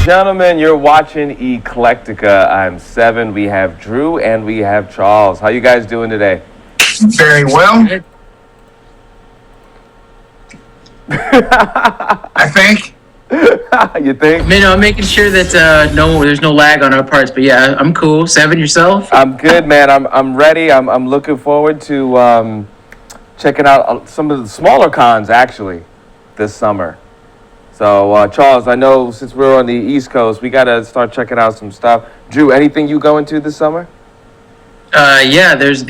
gentlemen, you're watching ECLECTICKA. I'm Seven. We have Drew and we have Charles. How you guys doing today? Very well. I think. You think? I'm making sure that there's no lag on our parts. But yeah, I'm cool. Seven, yourself? I'm good, man. I'm ready. I'm looking forward to checking out some of the smaller cons actually this summer. So Charles, I know since we're on the East Coast, we gotta start checking out some stuff. Drew, anything you going to this summer? Yeah. There's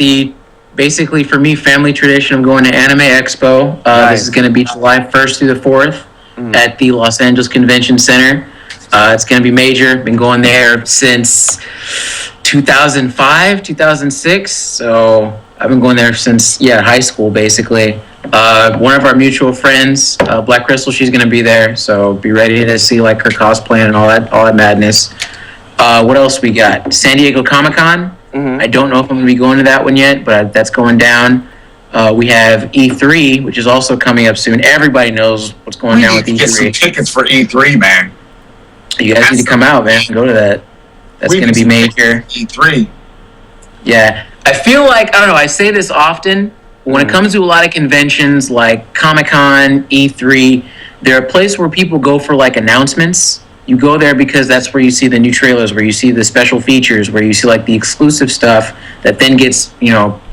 basically for me family tradition. I'm going to Anime Expo. Nice. This is going to be July 1st through the 4th. At the Los Angeles Convention Center. It's going to be major. Been going there since 2005, 2006. So I've been going there since, high school, basically. One of our mutual friends, Black Crystal, she's going to be there. So be ready to see like her cosplay and all that madness. What else we got? San Diego Comic-Con. I don't know if I'm going to be going to that one yet, but that's going down. We have E3, which is also coming up soon. Everybody knows what's going down with E3. Get some tickets for E3, man. You guys need to come out, man. Go to that. That's going to be major. E3. Yeah. I feel like, I don't know, I say this often, but when it comes to a lot of conventions like Comic-Con, E3, they're a place where people go for like announcements. You go there because that's where you see the new trailers, where you see the special features, where you see like the exclusive stuff that then gets,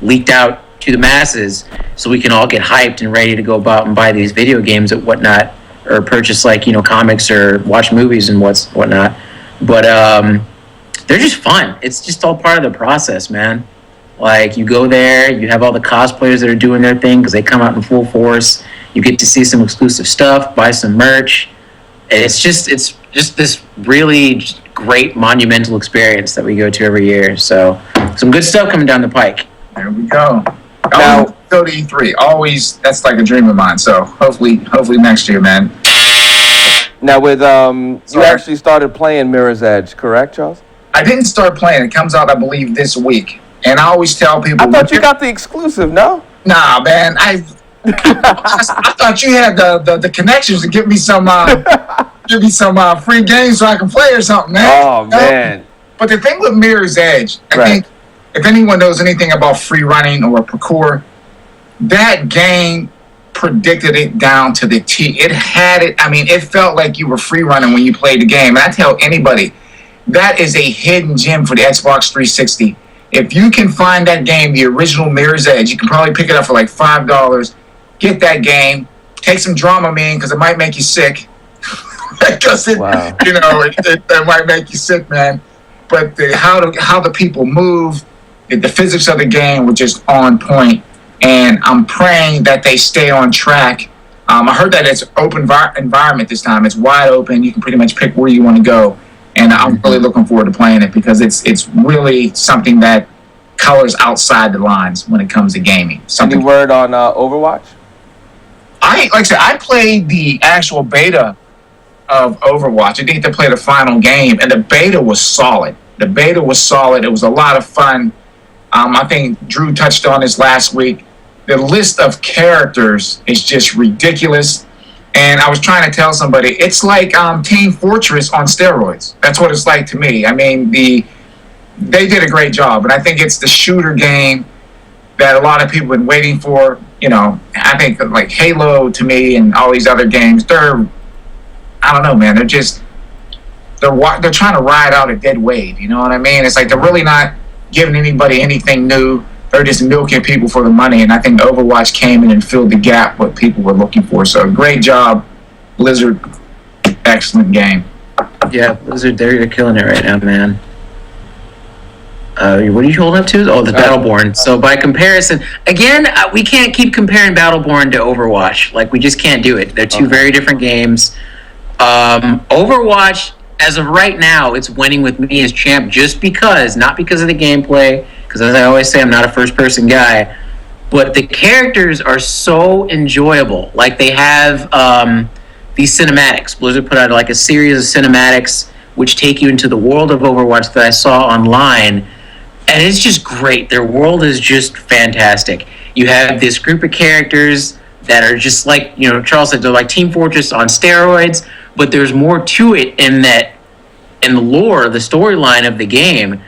leaked out to the masses, so we can all get hyped and ready to go out and buy these video games and whatnot, or purchase like comics or watch movies and whatnot. But they're just fun. It's just all part of the process, man. Like you go there, you have all the cosplayers that are doing their thing because they come out in full force. You get to see some exclusive stuff, buy some merch. It's just this really great monumental experience that we go to every year. So some good stuff coming down the pike. There we go. Now, go to E3. Always, that's like a dream of mine. So hopefully next year, man. Now with you actually started playing Mirror's Edge, correct, Charles? I didn't start playing. It comes out, I believe, this week. And I always tell people. I thought you got the exclusive, no? Nah, man. I thought you had the connections to give me some free games so I can play or something, man. Oh man. But the thing with Mirror's Edge, I think. If anyone knows anything about free running or parkour, that game predicted it down to the T. It had it. I mean, it felt like you were free running when you played the game. And I tell anybody, that is a hidden gem for the Xbox 360. If you can find that game, the original Mirror's Edge, you can probably pick it up for like $5. Get that game. Take some Dramamine because it might make you sick. Because it might make you sick, man. But how the people move. The physics of the game were just on point, and I'm praying that they stay on track. I heard that it's open environment this time. It's wide open. You can pretty much pick where you want to go, and I'm really looking forward to playing it because it's really something that colors outside the lines when it comes to gaming. Any word on Overwatch? I played the actual beta of Overwatch. I didn't get to play the final game, and the beta was solid. It was a lot of fun. I think Drew touched on this last week. The list of characters is just ridiculous. And I was trying to tell somebody, it's like Team Fortress on steroids. That's what it's like to me. I mean, they did a great job. And I think it's the shooter game that a lot of people have been waiting for. I think like Halo to me and all these other games, I don't know, man. They're trying to ride out a dead wave. You know what I mean? It's like they're really not giving anybody anything new. They're just milking people for the money, and I think Overwatch came in and filled the gap what people were looking for. So great job, Blizzard. Excellent game. Yeah, Blizzard, they're killing it right now, man. What are you holding up to? Oh, the Battleborn. So by comparison, again, we can't keep comparing Battleborn to Overwatch. Like, we just can't do it. They're two very different games. Overwatch, as of right now, it's winning with me as champ just because, not because of the gameplay, because as I always say, I'm not a first-person guy, but the characters are so enjoyable. Like, they have these cinematics. Blizzard put out like a series of cinematics which take you into the world of Overwatch that I saw online, and it's just great. Their world is just fantastic. You have this group of characters that are just like, Charles said, they're like Team Fortress on steroids, but there's more to it in that in the lore, the storyline of the game,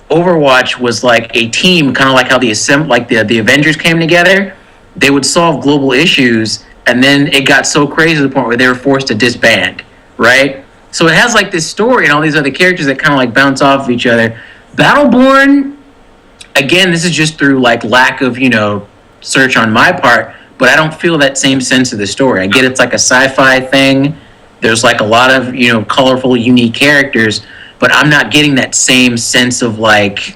Overwatch was like a team, kind of like how the Avengers came together. They would solve global issues, and then it got so crazy to the point where they were forced to disband, right? So it has like this story and all these other characters that kind of like bounce off of each other. Battleborn, again, this is just through like lack of, search on my part, but I don't feel that same sense of the story. I get it's like a sci-fi thing. There's like a lot of, colorful, unique characters, but I'm not getting that same sense of like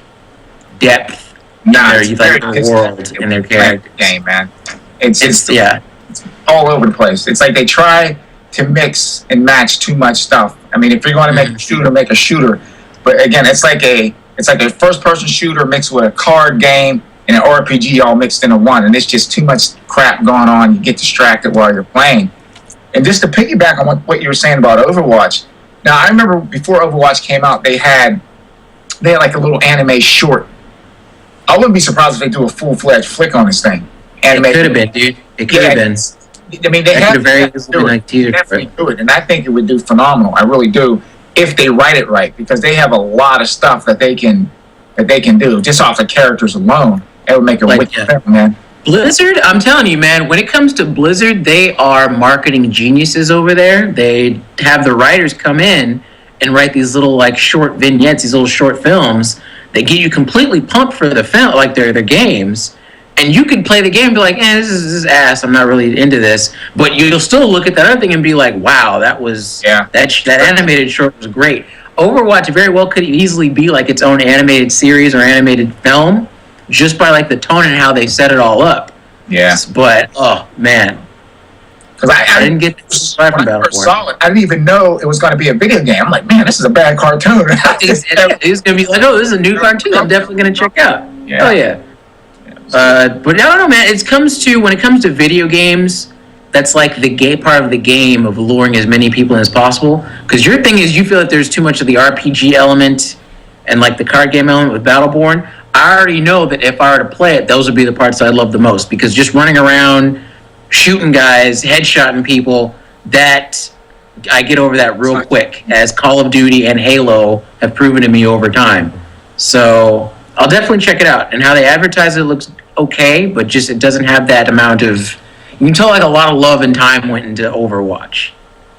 depth in their world and their characters. Game, man. It's It's all over the place. It's like they try to mix and match too much stuff. I mean, if you're going to make a shooter, make a shooter. But again, it's like a first-person shooter mixed with a card game and an RPG all mixed into one, and it's just too much crap going on. You get distracted while you're playing. And just to piggyback on what you were saying about Overwatch. Now, I remember before Overwatch came out, they had like a little anime short. I wouldn't be surprised if they do a full-fledged flick on this thing. It could have been, dude. It could have been. I mean, they have to definitely do it, and I think it would do phenomenal. I really do, if they write it right, because they have a lot of stuff that they can do just off the characters alone. It would make a wicked film, man. Blizzard, I'm telling you, man, when it comes to Blizzard, they are marketing geniuses over there. They have the writers come in and write these little like short vignettes, these little short films that get you completely pumped for the film, like their games. And you could play the game and be like, this is ass, I'm not really into this. But you'll still look at that other thing and be like, wow, that animated short was great. Overwatch very well could easily be like its own animated series or animated film, just by like the tone and how they set it all up. Yeah. But oh man, because I didn't get this from Battleborn. I didn't even know it was going to be a video game. I'm like, man, this is a bad cartoon. It's going to be like, oh, this is a new cartoon. I'm definitely going to check out. Yeah. Oh yeah. But I don't know, man. When it comes to video games, that's like the gay part of the game of luring as many people as possible. Because your thing is, you feel that there's too much of the RPG element and like the card game element with Battleborn. I already know that if I were to play it, those would be the parts that I love the most. Because just running around, shooting guys, headshotting people, that I get over that real quick, as Call of Duty and Halo have proven to me over time. So I'll definitely check it out. And how they advertise it looks okay, but just it doesn't have that amount of... You can tell like a lot of love and time went into Overwatch.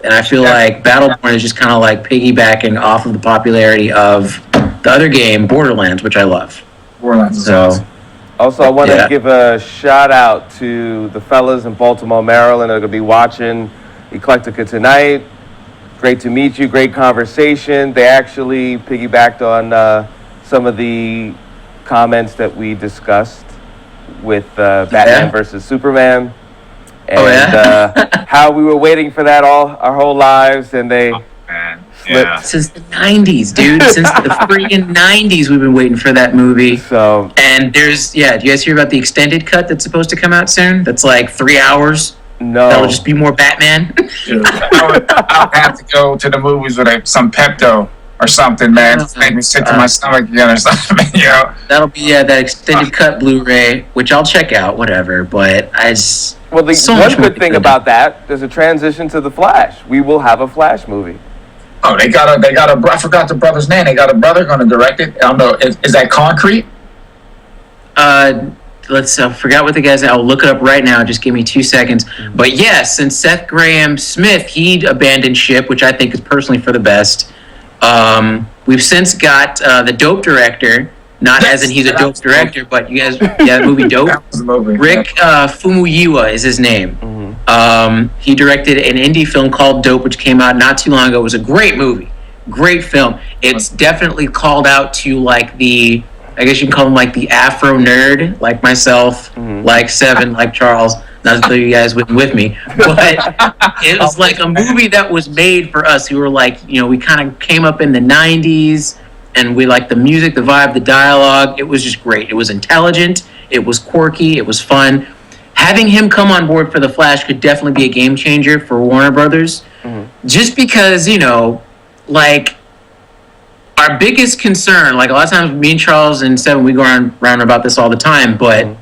And I feel like Battleborn is just kind of like piggybacking off of the popularity of the other game, Borderlands, which I love. Borderlands is awesome. Also, I want to give a shout out to the fellas in Baltimore, Maryland that are going to be watching Eclectica tonight. Great to meet you. Great conversation. They actually piggybacked on some of the comments that we discussed with Batman versus Superman. And how we were waiting for that our whole lives, and they slipped. Since the 90s, dude. Since the freaking 90s, we've been waiting for that movie. So, and there's, do you guys hear about the extended cut that's supposed to come out soon? That's like 3 hours. No. That'll just be more Batman. Dude, I'll have to go to the movies with some Pepto or something, man. Just make me sick to my stomach again or something, That'll be, that extended cut Blu-ray, which I'll check out, whatever. But well, one good thing about that, there's a transition to The Flash. We will have a Flash movie. Oh, they got a. I forgot the brother's name. They got a brother going to direct it. I don't know. Is that Concrete? Let's forgot what the guy's. I'll look it up right now. Just give me 2 seconds. But yes, since Seth Graham Smith, he abandoned ship, which I think is personally for the best. We've since got the Dope director. Not as in he's a dope director, but you guys, the movie Dope. That was the movie. Rick Famuyiwa is his name. He directed an indie film called Dope, which came out not too long ago. It was a great movie, great film. It's definitely called out to like the, I guess you can call him like the Afro nerd, like myself, like Seven, like Charles. Not to tell you guys with me, but it was like a movie that was made for us who were like, we kind of came up in the 90s. And we liked the music, the vibe, the dialogue. It was just great. It was intelligent. It was quirky. It was fun. Having him come on board for The Flash could definitely be a game changer for Warner Brothers. Just because, like, our biggest concern, like a lot of times me and Charles and Seven, we go around about this all the time, but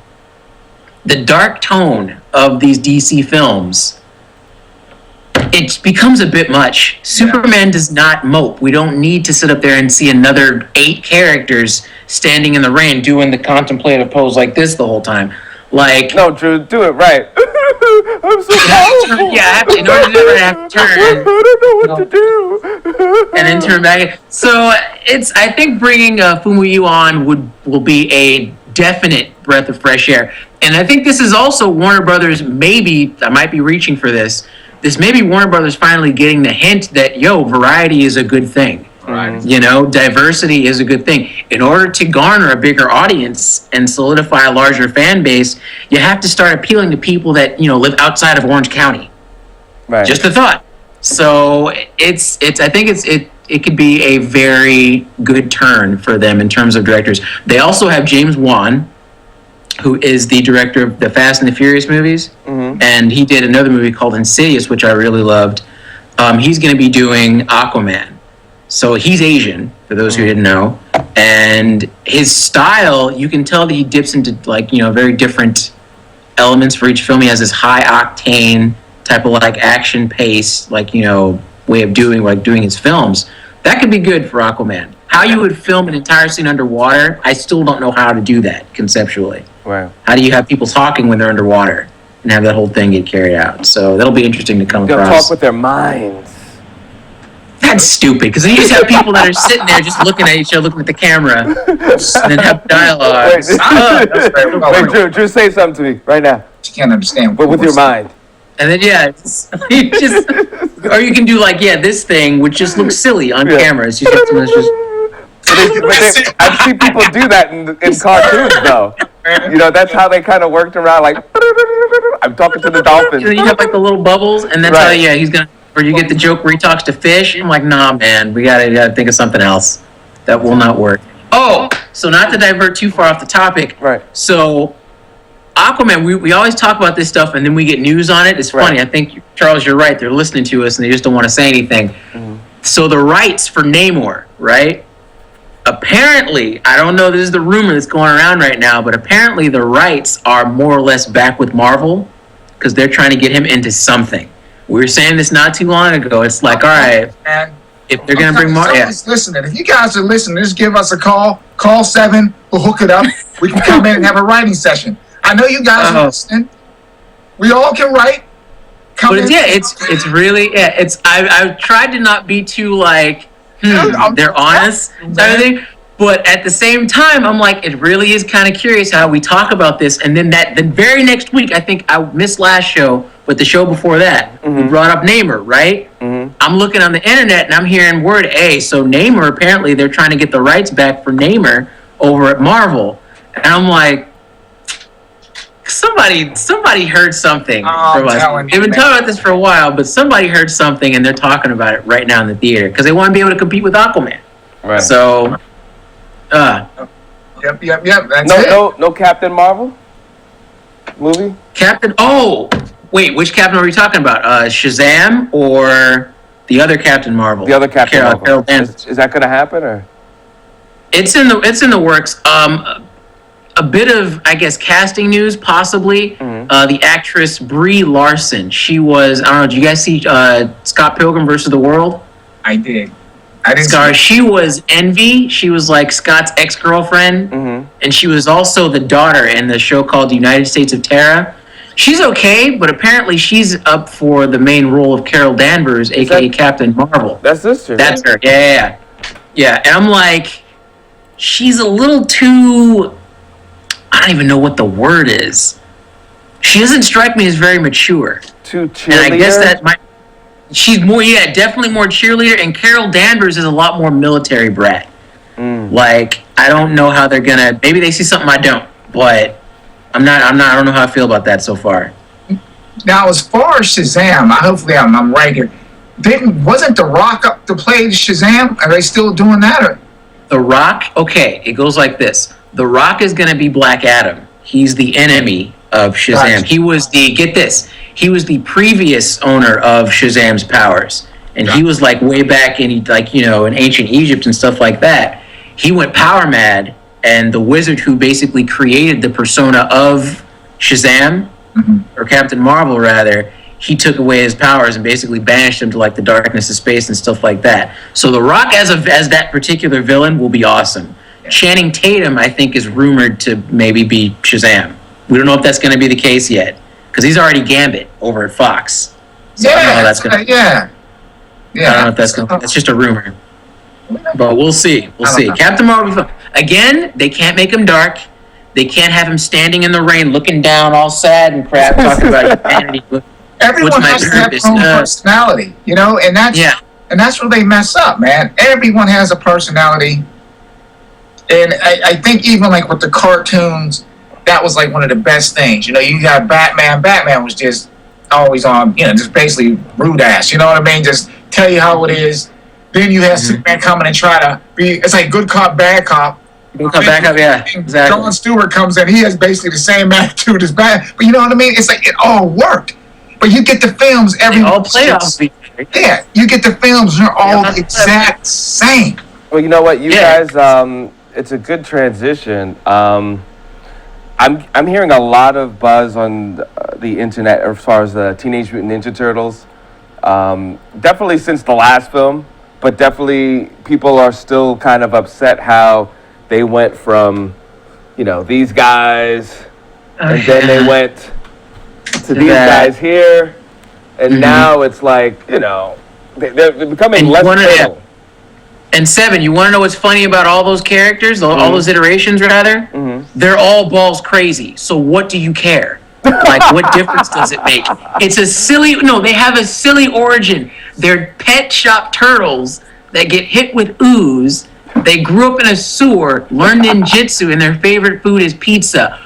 the dark tone of these DC films it becomes a bit much. Superman does not mope. We don't need to sit up there and see another 8 characters standing in the rain doing the contemplative pose like this the whole time. Like, No, Drew, do it right. I'm so powerful. yeah, I have to, in order to do it, I have to turn. I don't know what to do. And then turn back. So it's, I think bringing Fumu on will be a definite breath of fresh air. And I think this is also Warner Brothers, maybe, I might be reaching for this. This may be Warner Brothers finally getting the hint that, variety is a good thing. Right. Diversity is a good thing. In order to garner a bigger audience and solidify a larger fan base, you have to start appealing to people that, live outside of Orange County. Right. Just a thought. So I think it could be a very good turn for them in terms of directors. They also have James Wan, who is the director of the Fast and the Furious movies, and he did another movie called Insidious, which I really loved. He's going to be doing Aquaman. So he's Asian, for those who didn't know, and his style, you can tell that he dips into very different elements for each film. He has this high octane type of action pace, way of doing his films. That could be good for Aquaman. How you would film an entire scene underwater, I still don't know how to do that conceptually. Right. How do you have people talking when they're underwater and have that whole thing get carried out? So that'll be interesting to come They'll across. talk with their minds. That's stupid, because then you just have people that are sitting there just looking at each other, looking at the camera, and then have dialogue. Wait, Drew, say something to me right now. You can't understand. But with your mind. And then you just, or you can do this thing which just looks silly on camera. It's just, I've seen people do that in cartoons, though. That's how they kind of worked around. I'm talking to the dolphins. You have the little bubbles, and that's how he's gonna. Or you get the joke where he talks to fish. I'm like, nah, man, we gotta think of something else. That will not work. Oh, so not to divert too far off the topic. Right. So, Aquaman, we always talk about this stuff, and then we get news on it. It's funny. I think, Charles, you're right. They're listening to us, and they just don't want to say anything. Mm-hmm. So the rights for Namor, right? Apparently, I don't know, this is the rumor that's going around right now, but apparently the rights are more or less back with Marvel because they're trying to get him into something. We were saying this not too long ago. It's like, all right, man, if they're going to bring Marvel... Listening. If you guys are listening, just give us a call. Call 7. We'll hook it up. We can come in and have a writing session. I know you guys are listening. We all can write. It's really... Yeah, I've tried to not be too they're honest type of thing. But at the same time, I'm like, it really is kind of curious how we talk about this. And then the very next week, I think I missed last show, but the show before that, we brought up Namor, right? Mm-hmm. I'm looking on the internet and I'm hearing word A. So Namor, apparently they're trying to get the rights back for Namor over at Marvel. And I'm like, somebody heard something from us. They've been talking about this for a while, but somebody heard something and they're talking about it right now in the theater because they want to be able to compete with Aquaman. Right. So... Yep. That's it. No Captain Marvel movie. Wait, which Captain are we talking about? Shazam or the other Captain Marvel? The other Captain Marvel. Carol Danvers. Is that going to happen or? It's in the works. A bit of, I guess, casting news possibly. The actress Brie Larson. She was, I don't know. Did you guys see Scott Pilgrim vs. the World? I did. She was Envy. She was like Scott's ex-girlfriend, and she was also the daughter in the show called The United States of Terra. She's okay, but apparently she's up for the main role of Carol Danvers, aka Captain Marvel. That's sister. That's her. Yeah. And I'm like, she's a little too. I don't even know what the word is. She doesn't strike me as very mature. Too cheerleader. And I guess that might. She's more, definitely more cheerleader, and Carol Danvers is a lot more military brat. I don't know how they're gonna. Maybe they see something I don't, but I don't know how I feel about that so far. Now, as far as Shazam, hopefully I'm right here. Wasn't The Rock up to play Shazam? Are they still doing that? Or? The Rock. Okay, it goes like this. The Rock is gonna be Black Adam. He's the enemy of Shazam. Gotcha. He was the previous owner of Shazam's powers. And he was way back in in ancient Egypt and stuff like that. He went power mad, and the wizard who basically created the persona of Shazam, or Captain Marvel rather, he took away his powers and basically banished him to like the darkness of space and stuff like that. So The Rock as that particular villain will be awesome. Channing Tatum, I think, is rumored to maybe be Shazam. We don't know if that's going to be the case yet because he's already Gambit over at Fox. So I don't know how that's going to. Yeah. I don't know if that's going. That's just a rumor. But we'll see. We'll see. Captain Marvel. Again, they can't make him dark. They can't have him standing in the rain, looking down, all sad and crap, talking about humanity. Everyone has to have their own personality, you know, and that's where they mess up, man. Everyone has a personality, and I think even like with the cartoons, that was like one of the best things. You know, you got Batman. Batman was just always on, you know, just basically rude ass. You know what I mean? Just tell you how it is. Then you have Superman coming and try to be. It's like good cop, bad cop. Good cop, bad cop, yeah, exactly. Jon Stewart comes in. He has basically the same attitude as Batman. But you know what I mean? It's like it all worked. But you get the films, they all play off. Yeah, you get the films, they're all the exact same. Well, you know what, you guys, it's a good transition. I'm hearing a lot of buzz on the internet as far as the Teenage Mutant Ninja Turtles. Definitely since the last film, but definitely people are still kind of upset how they went from, you know, these guys, and then they went to these guys here, and now it's like, you know, they're becoming less turtle. And Seven, you want to know what's funny about all those characters, all those iterations, rather? They're all balls crazy. So what do you care? Like, what difference does it make? It's a silly. No, they have a silly origin. They're pet shop turtles that get hit with ooze. They grew up in a sewer, learned ninjutsu, and their favorite food is pizza.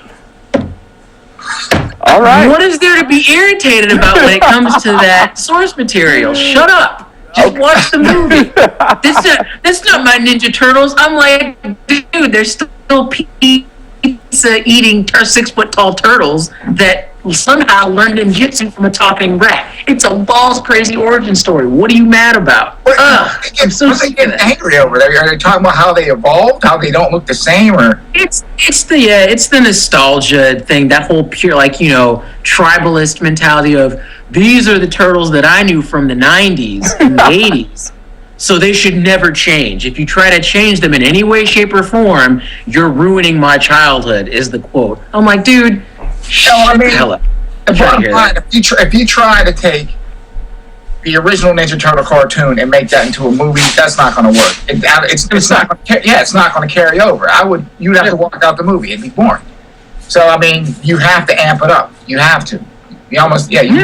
All right. What is there to be irritated about when it comes to that source material? Shut up. Just watch the movie. That's not my Ninja Turtles. I'm like, dude, they're still pizza-eating 6-foot-tall turtles that somehow learned ninjutsu from a talking rat. It's a balls crazy origin story. What are you mad about? I'm so getting angry over there. Are they talking about how they evolved, how they don't look the same, or it's the nostalgia thing, that whole pure, like, you know, tribalist mentality of these are the turtles that I knew from the 90s and the 80s. So they should never change. If you try to change them in any way, shape, or form, you're ruining my childhood, is the quote. I'm like, dude, if you try to take the original Ninja Turtle cartoon and make that into a movie, that's not going to work. It's not going to carry over. You'd have to walk out the movie. It'd be boring. So I mean, you have to amp it up. You have to. You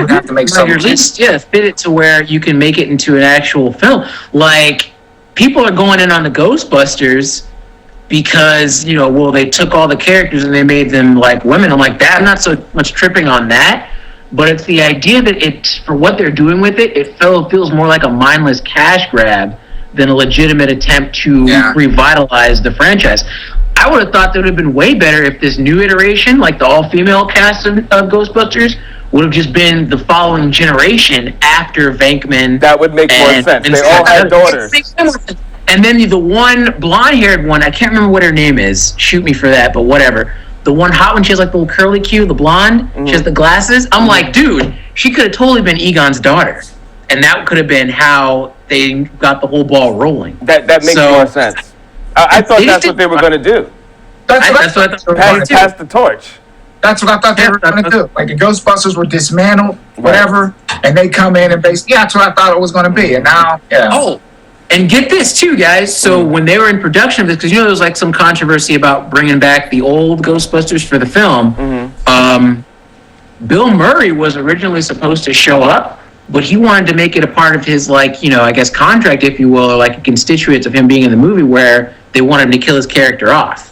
would have to make something. At least, fit it to where you can make it into an actual film. Like, people are going in on the Ghostbusters because, you know, well, they took all the characters and they made them like women. I'm like, that. I'm not so much tripping on that, but it's the idea that for what they're doing with it, it feels more like a mindless cash grab than a legitimate attempt to revitalize the franchise. I would have thought that would have been way better if this new iteration, like the all-female cast of Ghostbusters, would have just been the following generation after Venkman. That would make more sense. They all had daughters. And then the one blonde-haired one, I can't remember what her name is. Shoot me for that, but whatever. The one hot one, she has like the little curly Q, the blonde. She has the glasses. I'm like, dude, she could have totally been Egon's daughter. And that could have been how they got the whole ball rolling. That makes more sense. I thought that's what they were going to do. That's what I thought they were going to do. Pass the torch. That's what I thought they were going to do. Like the Ghostbusters were dismantled, whatever, and they come in and basically, that's what I thought it was going to be. And now, Oh, and get this too, guys. So when they were in production of this, because you know there was like some controversy about bringing back the old Ghostbusters for the film, Bill Murray was originally supposed to show up, but he wanted to make it a part of his, like, you know, I guess contract, if you will, or like a constituent of him being in the movie where they wanted him to kill his character off.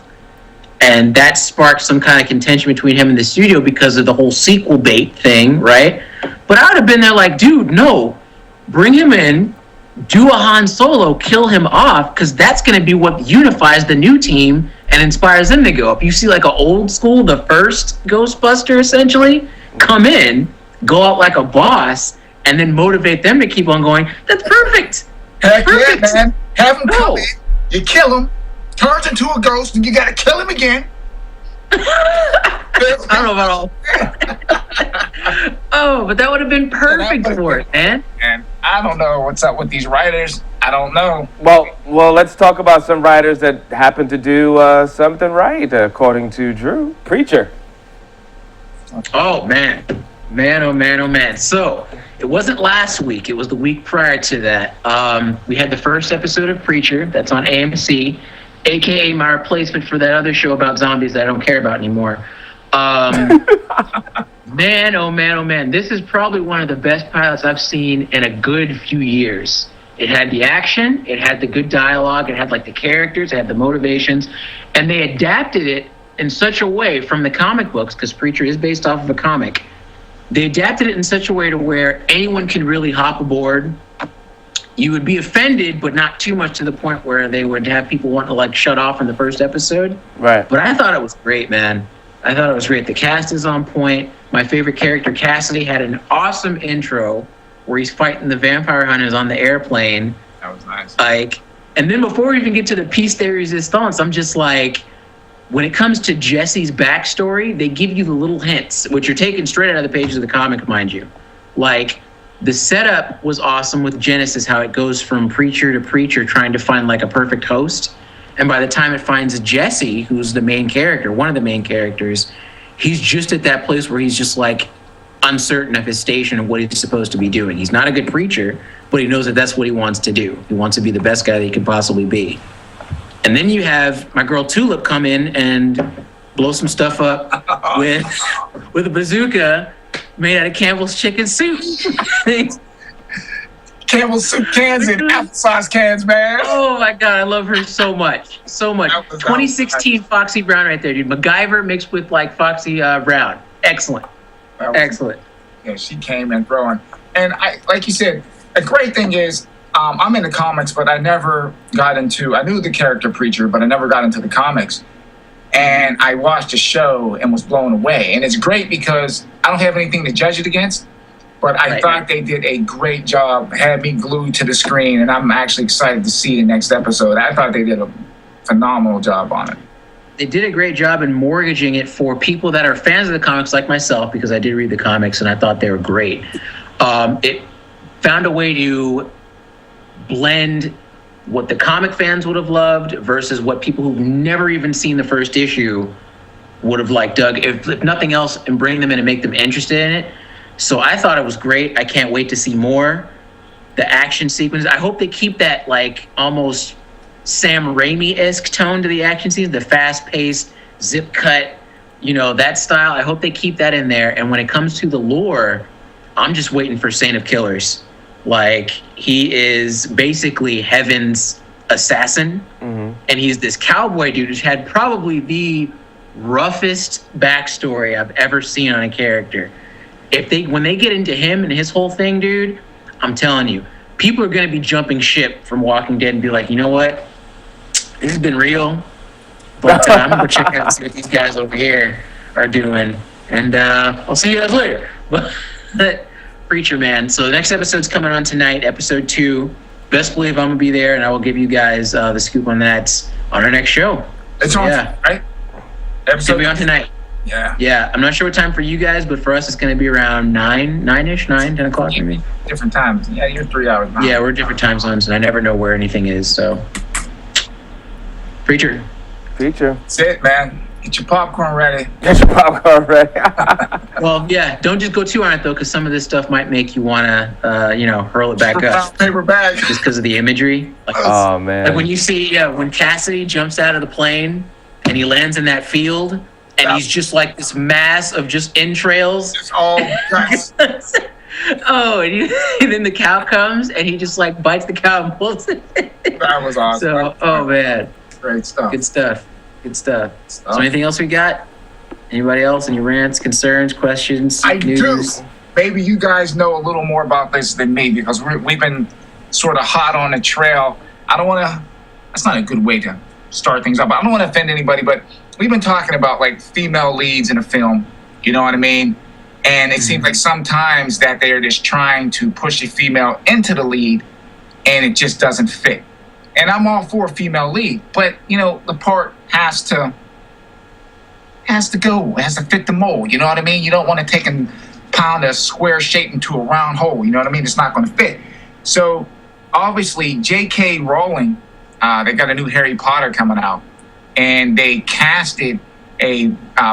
And that sparked some kind of contention between him and the studio because of the whole sequel bait thing, right? But I would have been there like, dude, no, bring him in, do a Han Solo, kill him off, because that's going to be what unifies the new team and inspires them to go. If you see like an old school, the first Ghostbuster essentially, come in, go out like a boss, and then motivate them to keep on going, that's perfect. Heck perfect. Yeah, man. Have him come in, you kill him, turns into a ghost, and you got to kill him again. I don't know about all. Oh, but that would have been perfect for it, man. And I don't know what's up with these writers. I don't know. Well, let's talk about some writers that happen to do something right, according to Drew. Preacher. Oh man, oh man. So it wasn't last week; it was the week prior to that. We had the first episode of Preacher that's on AMC, aka my replacement for that other show about zombies that I don't care about anymore. Man, oh man, this is probably one of the best pilots I've seen in a good few years. It had the action, it had the good dialogue, it had like the characters, it had the motivations, and they adapted it in such a way from the comic books, because Preacher is based off of a comic. They adapted it in such a way to where anyone can really hop aboard. You would be offended, but not too much to the point where they would have people want to like shut off in the first episode. Right. But I thought it was great, man. I thought it was great. The cast is on point. My favorite character, Cassidy, had an awesome intro where he's fighting the vampire hunters on the airplane. That was nice. Like, and then before we even get to the piece de resistance, I'm just like, when it comes to Jesse's backstory, they give you the little hints, which are taken straight out of the pages of the comic, mind you. Like, the setup was awesome with Genesis, how it goes from preacher to preacher trying to find like a perfect host. And by the time it finds Jesse, who's the main character, one of the main characters, he's just at that place where he's just like uncertain of his station and what he's supposed to be doing. He's not a good preacher, but he knows that that's what he wants to do. He wants to be the best guy that he can possibly be. And then you have my girl Tulip come in and blow some stuff up with a bazooka made out of Campbell's chicken soup. Campbell's soup cans and applesauce cans, man. Oh my God, I love her so much. So much. 2016 Foxy Brown right there, dude. MacGyver mixed with like Foxy Brown. Excellent. Excellent. Yeah, she came in throwing. And I, like you said, the great thing is, I'm in the comics, but I never got into, I knew the character Preacher, but I never got into the comics. And I watched the show and was blown away. And it's great because I don't have anything to judge it against. But I thought they did a great job, had me glued to the screen, and I'm actually excited to see the next episode. I thought they did a phenomenal job on it. They did a great job in mortgaging it for people that are fans of the comics like myself, because I did read the comics and I thought they were great. It found a way to blend what the comic fans would have loved versus what people who've never even seen the first issue would have like dug, if nothing else, and bring them in and make them interested in it. So I thought it was great. I can't wait to see more. The action sequence, I hope they keep that like almost Sam Raimi-esque tone to the action scenes, the fast-paced, zip cut, you know, that style. I hope they keep that in there. And when it comes to the lore, I'm just waiting for Saint of Killers. Like, he is basically Heaven's assassin. Mm-hmm. And he's this cowboy dude who's had probably the roughest backstory I've ever seen on a character. When they get into him and his whole thing, dude, I'm telling you, people are going to be jumping ship from Walking Dead and be like, you know what? This has been real, but I'm going to go check out and see what these guys over here are doing. And I'll see you guys later. But Preacher, man. So the next episode's coming on tonight, episode 2. Best believe I'm going to be there, and I will give you guys the scoop on that on our next show. It's on, right? Episode will be on tonight. Yeah. I'm not sure what time for you guys, but for us, it's going to be around 10 o'clock maybe. Different times. Yeah, you're 3 hours behind. Yeah, we're different time zones, and I never know where anything is, so. Preacher. That's it, man. Get your popcorn ready. Well, yeah, don't just go too on it, though, because some of this stuff might make you want to, hurl it back up. Paper bag. Just because of the imagery. Like, oh, man. Like when you see, when Cassidy jumps out of the plane, and he lands in that field, and he's just like this mass of just entrails. It's all guys. Oh, and then the cow comes, and he just like bites the cow and pulls it. That was awesome. So, oh man, great stuff. Good stuff. So, anything else we got? Anybody else? Any rants, concerns, questions? I news? do. Maybe you guys know a little more about this than me because we've been sort of hot on the trail. I don't want to. That's not a good way to start things up. I don't want to offend anybody, but we've been talking about like female leads in a film, you know what I mean? And it seems like sometimes that they're just trying to push a female into the lead and it just doesn't fit. And I'm all for a female lead, but you know, the part has to go, it has to fit the mold, you know what I mean? You don't want to take and pound a square shape into a round hole. You know what I mean? It's not going to fit. So obviously, J.K. Rowling, they got a new Harry Potter coming out, and they casted a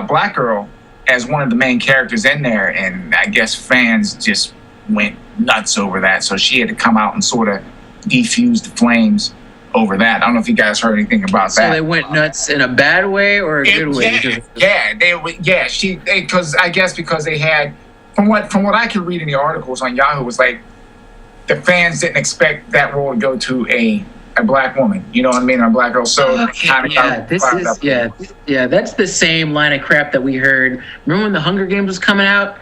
black girl as one of the main characters in there, and I guess fans just went nuts over that. So she had to come out and sort of defuse the flames over that. I don't know if you guys heard anything about that. So they went nuts in a bad way or a good way? Because I guess because they had, from what I could read in the articles on Yahoo, was like the fans didn't expect that role to go to a black woman. You know what I mean? A black girl. So that's the same line of crap that we heard. Remember when the Hunger Games was coming out?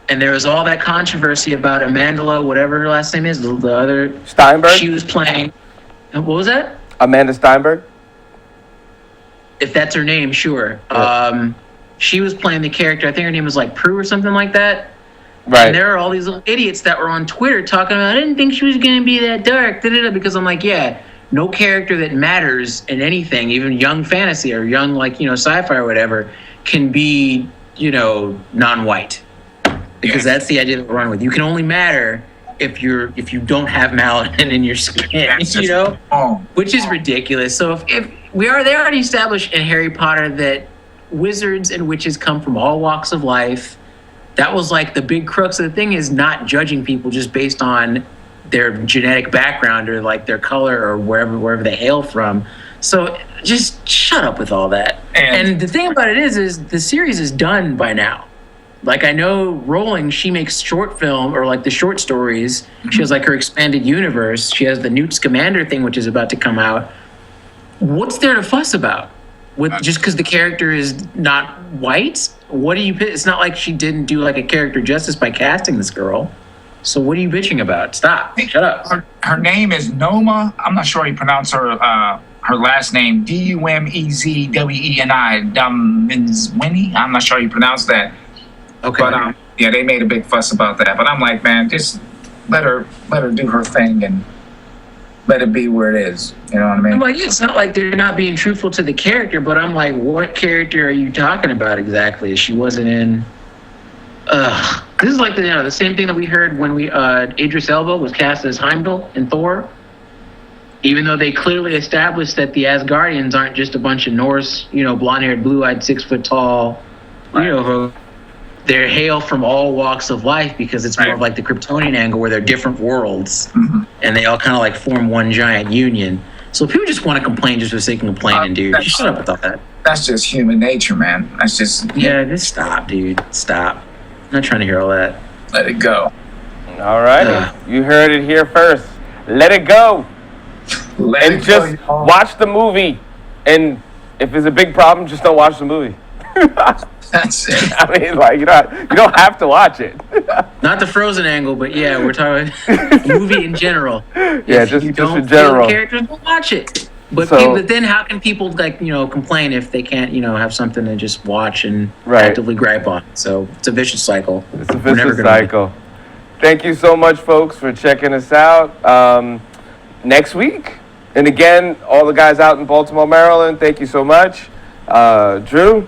And there was all that controversy about Amandla, whatever her last name is, the other Steinberg. She was playing. What was that? Amanda Steinberg. If that's her name, sure. Yeah. She was playing the character. I think her name was like Prue or something like that. Right. And there are all these little idiots that were on Twitter talking about, I didn't think she was going to be that dark. Because I'm like, yeah, no character that matters in anything, even young fantasy or young sci-fi or whatever, can be non-white. Because that's the idea that we're running with. You can only matter if you don't have melanin in your skin, which is ridiculous. So if they already established in Harry Potter that wizards and witches come from all walks of life. That was like the big crux of the thing, is not judging people just based on their genetic background or like their color or wherever they hail from. So just shut up with all that. And the thing about it is the series is done by now. Like, I know Rowling, she makes short film or like the short stories. She has like her expanded universe. She has the Newt Scamander thing, which is about to come out. What's there to fuss about? Just because the character is not white? What are you? It's not like she didn't do like a character justice by casting this girl. So what are you bitching about? Stop. Shut up. Her name is Noma. I'm not sure how you pronounce her last name. Dumezweni. Dumezweni. I'm not sure how you pronounce that. Okay. But they made a big fuss about that. But I'm like, man, just let her do her thing and let it be where it is. You know what I mean? I'm like, it's not like they're not being truthful to the character, but I'm like, what character are you talking about exactly? She wasn't in. This is like the same thing that we heard when Idris Elba was cast as Heimdall in Thor. Even though they clearly established that the Asgardians aren't just a bunch of Norse, blonde-haired, blue-eyed, 6 foot tall, they hail from all walks of life, because it's more of like the Kryptonian angle where they're different worlds, and they all kind of like form one giant union. So people just want to complain just for the sake of complaining, dude. Just shut up with all that. That's just human nature, man. That's just... Yeah, just stop, dude. Stop. I'm not trying to hear all that. Let it go. All right. You heard it here first. Let it go. Just watch the movie. And if there's a big problem, just don't watch the movie. That's it. I mean, like, you don't have to watch it. Not the Frozen angle, but yeah, we're talking movie in general. Yeah, just in general. Feel the characters, don't watch it. But then how can people complain if they can't have something to just watch and actively gripe on? So it's a vicious cycle. It's a vicious cycle. Thank you so much, folks, for checking us out. Next week, and again, all the guys out in Baltimore, Maryland, thank you so much. Drew,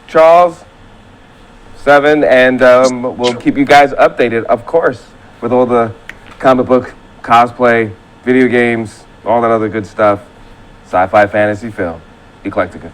Charles, Seven, and we'll keep you guys updated, of course, with all the comic book, cosplay, video games, all that other good stuff. Sci-fi, fantasy, film. Eclectica.